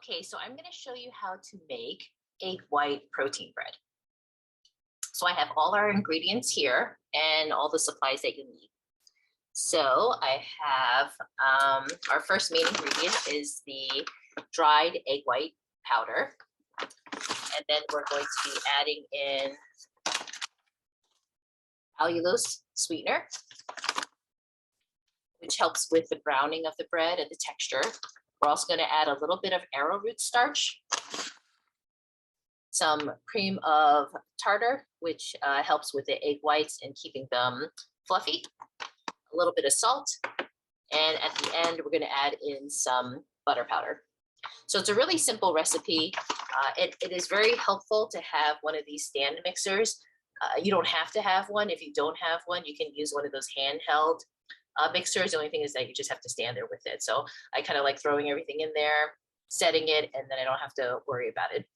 Okay, so I'm going to show you how to make egg white protein bread. So I have all our ingredients here and all the supplies that you need. So I have our first main ingredient is the dried egg white powder. And then we're going to be adding in allulose sweetener, which helps with the browning of the bread and the texture. We're also going to add a little bit of arrowroot starch, some cream of tartar, which helps with the egg whites and keeping them fluffy, a little bit of salt, and at the end, we're going to add in some butter powder. So it's a really simple recipe. It is very helpful to have one of these stand mixers. You don't have to have one. If you don't have one, you can use one of those handheld mixers. The only thing is that you just have to stand there with it. So I kind of like throwing everything in there, setting it, and then I don't have to worry about it.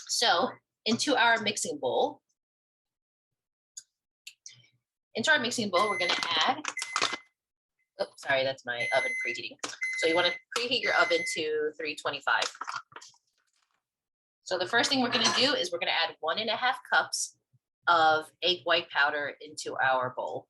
So into our mixing bowl, we're going to add, oh, sorry, that's my oven preheating. So you want to preheat your oven to 325. So the first thing we're going to do is we're going to add 1.5 cups of egg white powder into our bowl.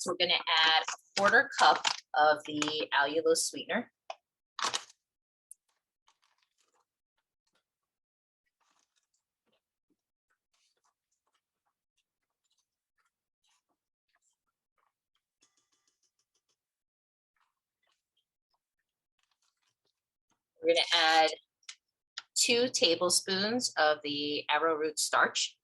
Next, we're going to add 1/4 cup of the allulose sweetener. We're going to add 2 tablespoons of the arrowroot starch.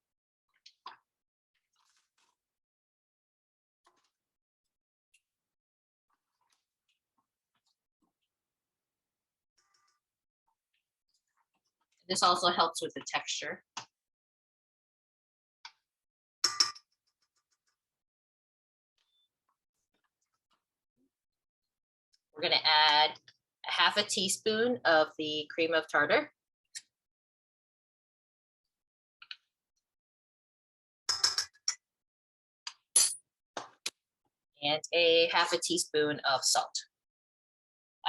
This also helps with the texture. We're going to add 1/2 teaspoon of the cream of tartar. And 1/2 teaspoon of salt.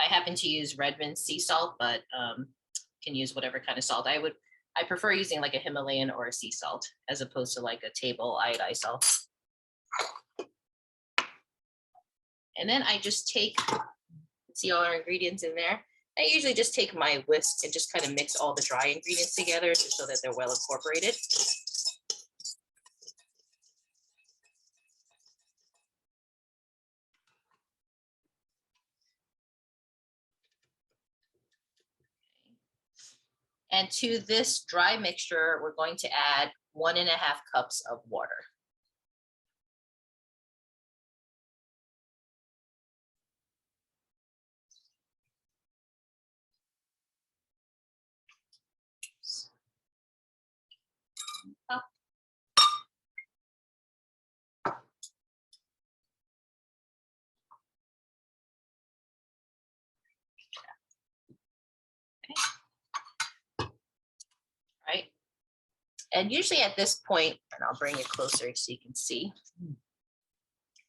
I happen to use Redmond sea salt, but can use whatever kind of salt. I prefer using like a Himalayan or a sea salt as opposed to like a table iodized salt. And then I just take, see all our ingredients in there. I usually just take my whisk and just kind of mix all the dry ingredients together just so that they're well incorporated. And to this dry mixture, we're going to add 1.5 cups of water. Right. And usually at this point, and I'll bring it closer so you can see, you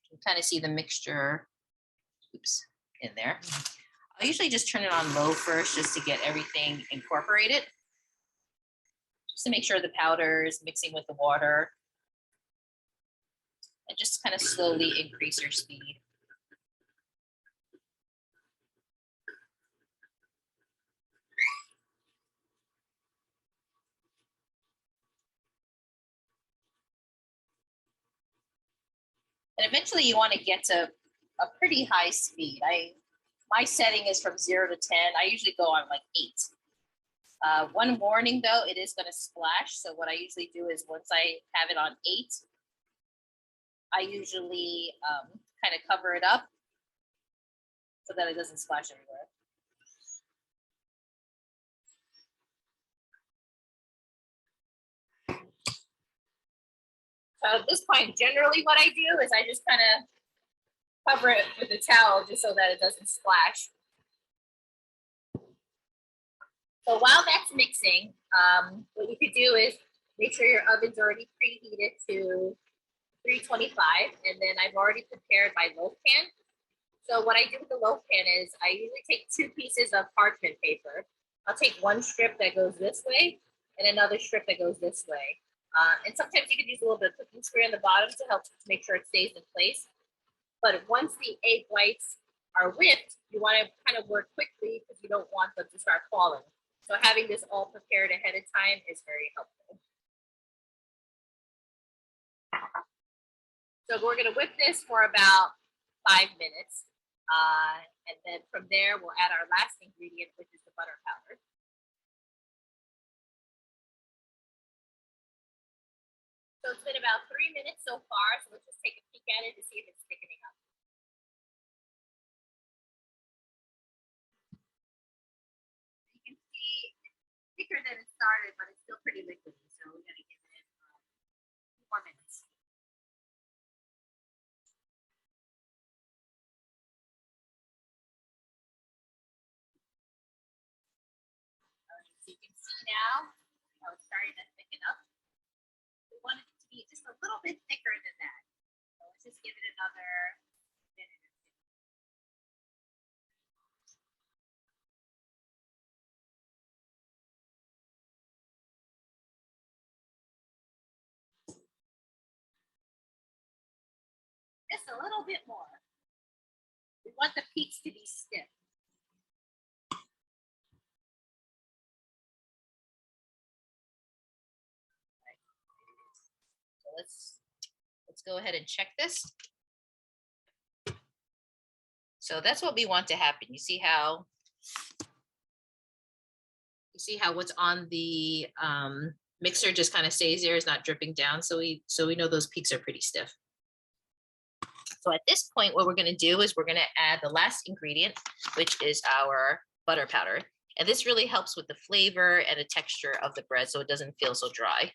can kind of see the mixture, oops, in there. I usually just turn it on low first just to get everything incorporated, just to make sure the powder is mixing with the water, and just kind of slowly increase your speed. And eventually you want to get to a pretty high speed. My setting is from 0 to 10. I usually go on like 8. One warning though, it is going to splash. So what I usually do is once I have it on 8, I usually kind of cover it up so that it doesn't splash everywhere. So at this point, generally what I do is I just kind of cover it with a towel just so that it doesn't splash. So while that's mixing, what you could do is make sure your oven's already preheated to 325, and then I've already prepared my loaf pan. So what I do with the loaf pan is I usually take 2 pieces of parchment paper. I'll take one strip that goes this way and another strip that goes this way. And sometimes you can use a little bit of cooking spray on the bottom to help make sure it stays in place. But once the egg whites are whipped, you want to kind of work quickly because you don't want them to start falling. So having this all prepared ahead of time is very helpful. So we're going to whip this for about 5 minutes. And then from there, we'll add our last ingredient, which is the butter powder. So it's been about 3 minutes so far. So let's just take a peek at it to see if it's thickening up. You can see it's thicker than it started, but it's still pretty liquidy. So we're going to give it 2 more minutes. So you can see now how it's starting to thicken up. We want it to be just a little bit thicker than that. So let's just give it another minute or 2. Just a little bit more. We want the peaks to be stiff. So let's go ahead and check this. So that's what we want to happen. You see how what's on the mixer just kind of stays there, is not dripping down. So we know those peaks are pretty stiff. So at this point, what we're going to do is we're going to add the last ingredient, which is our butter powder. And this really helps with the flavor and the texture of the bread so it doesn't feel so dry.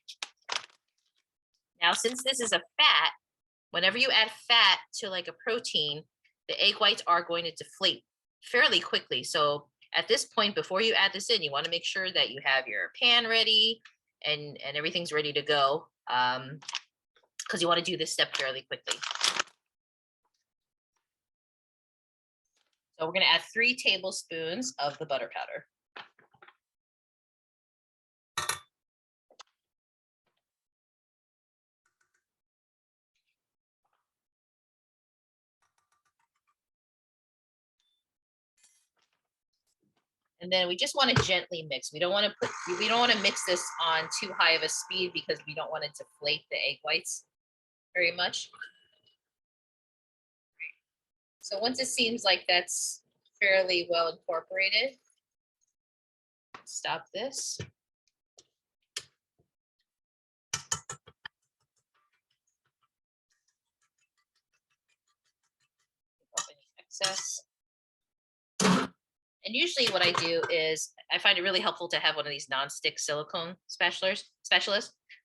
Now, since this is a fat, whenever you add fat to like a protein, the egg whites are going to deflate fairly quickly. So at this point, before you add this in, you want to make sure that you have your pan ready and everything's ready to go, because you want to do this step fairly quickly. So we're going to add 3 tablespoons of the butter powder. And then we just want to gently mix. We don't want to mix this on too high of a speed because we don't want it to deflate the egg whites very much. So once it seems like that's fairly well incorporated, stop this. Off any excess. And usually what I do is I find it really helpful to have one of these non-stick silicone spatulas.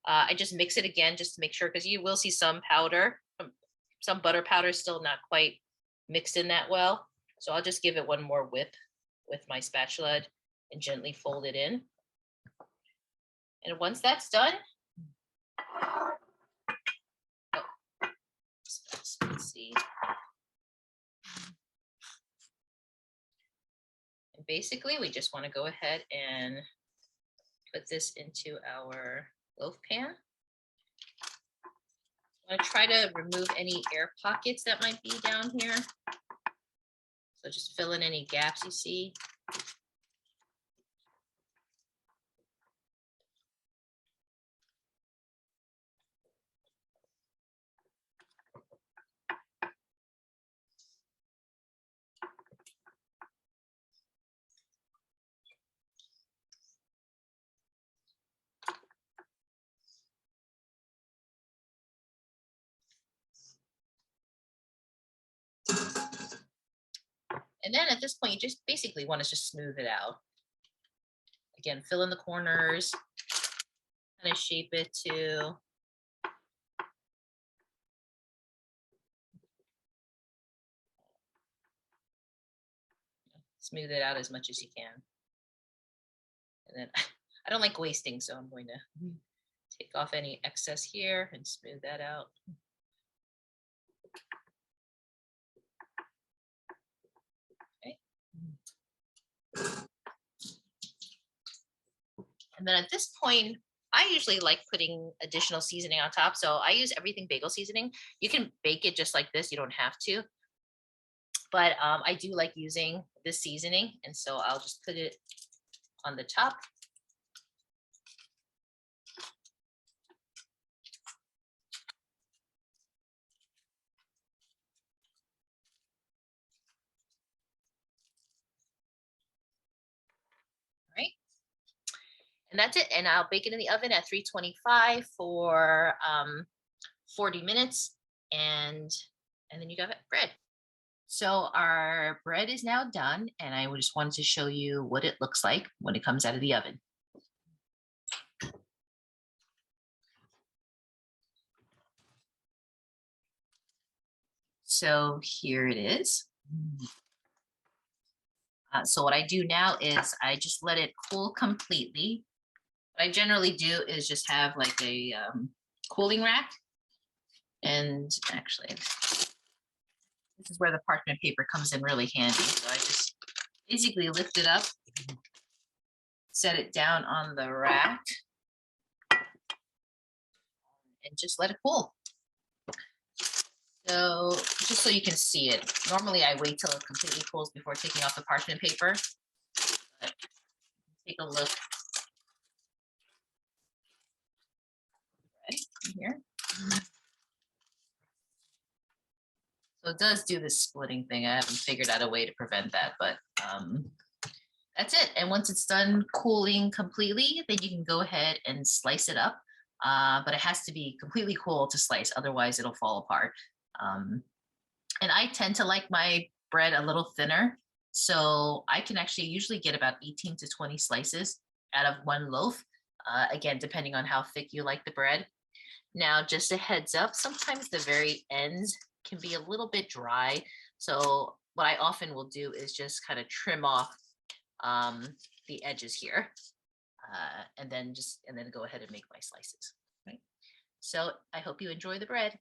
I just mix it again just to make sure, because you will see some powder, some butter powder still not quite mixed in that well. So I'll just give it one more whip with my spatula and gently fold it in. And once that's done, let's see. And basically, we just want to go ahead and put this into our loaf pan. I'm going to try to remove any air pockets that might be down here. So just fill in any gaps you see. And then at this point, you just basically want to just smooth it out. Again, fill in the corners, kind of shape it to smooth it out as much as you can. And then I don't like wasting, so I'm going to take off any excess here and smooth that out. Okay. And then at this point, I usually like putting additional seasoning on top. So I use everything bagel seasoning. You can bake it just like this. You don't have to. But I do like using this seasoning. And so I'll just put it on the top. Right. And that's it. And I'll bake it in the oven at 325 for 40 minutes. And then you got bread. So our bread is now done. And I just wanted to show you what it looks like when it comes out of the oven. So here it is. So what I do now is I just let it cool completely. What I generally do is just have like a cooling rack. And actually, this is where the parchment paper comes in really handy. So I just basically lift it up, set it down on the rack, and just let it cool. So just so you can see it, normally I wait till it completely cools before taking off the parchment paper. But take a look right here. So it does do this splitting thing. I haven't figured out a way to prevent that, but that's it. And once it's done cooling completely, then you can go ahead and slice it up. But it has to be completely cool to slice, otherwise it'll fall apart. And I tend to like my bread a little thinner. So I can actually usually get about 18 to 20 slices out of one loaf. Again, depending on how thick you like the bread. Now, just a heads up, sometimes the very ends can be a little bit dry. So what I often will do is just kind of trim off the edges here, and then go ahead and make my slices. Right. So I hope you enjoy the bread.